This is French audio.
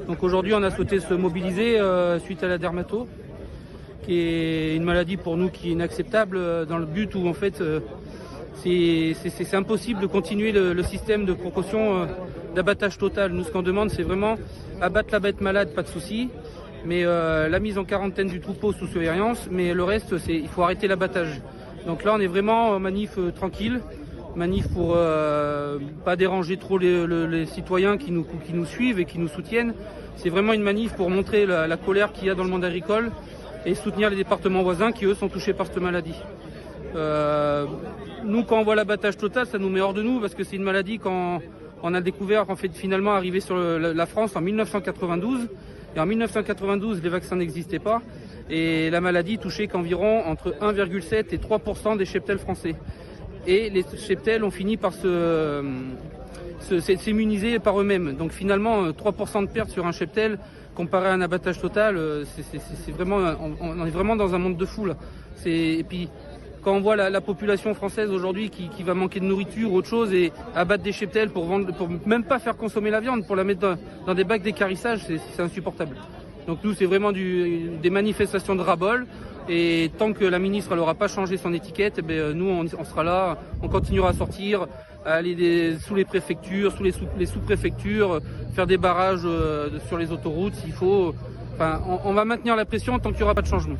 Donc aujourd'hui, on a souhaité se mobiliser suite à la dermato, qui est une maladie pour nous qui est inacceptable dans le but où en fait c'est impossible de continuer le système de précaution d'abattage total. Nous, ce qu'on demande, c'est vraiment abattre la bête malade, pas de souci, mais la mise en quarantaine du troupeau sous surveillance, mais le reste, il faut arrêter l'abattage. Donc là, on est vraiment en manif tranquille, manif pour pas déranger trop les citoyens qui nous suivent et qui nous soutiennent. C'est vraiment une manif pour montrer la colère qu'il y a dans le monde agricole et soutenir les départements voisins qui, eux, sont touchés par cette maladie. Nous, quand on voit l'abattage total, ça nous met hors de nous parce que c'est une maladie qu'on a découvert en fait finalement arrivée sur la France en 1992. Et en 1992, les vaccins n'existaient pas et la maladie touchait qu'environ entre 1,7 et 3% des cheptels français. Et les cheptels ont fini par s'immuniser par eux-mêmes. Donc finalement, 3% de perte sur un cheptel comparé à un abattage total, c'est vraiment, on est vraiment dans un monde de fou là. Et puis quand on voit la population française aujourd'hui qui va manquer de nourriture ou autre chose et abattre des cheptels pour même pas faire consommer la viande, pour la mettre dans des bacs d'équarrissage, c'est insupportable. Donc nous, c'est vraiment des manifestations de ras-bol. Et tant que la ministre n'aura pas changé son étiquette, nous on sera là, on continuera à sortir, à aller sous les préfectures, sous les sous-préfectures, faire des barrages sur les autoroutes s'il faut. Enfin, on va maintenir la pression tant qu'il n'y aura pas de changement.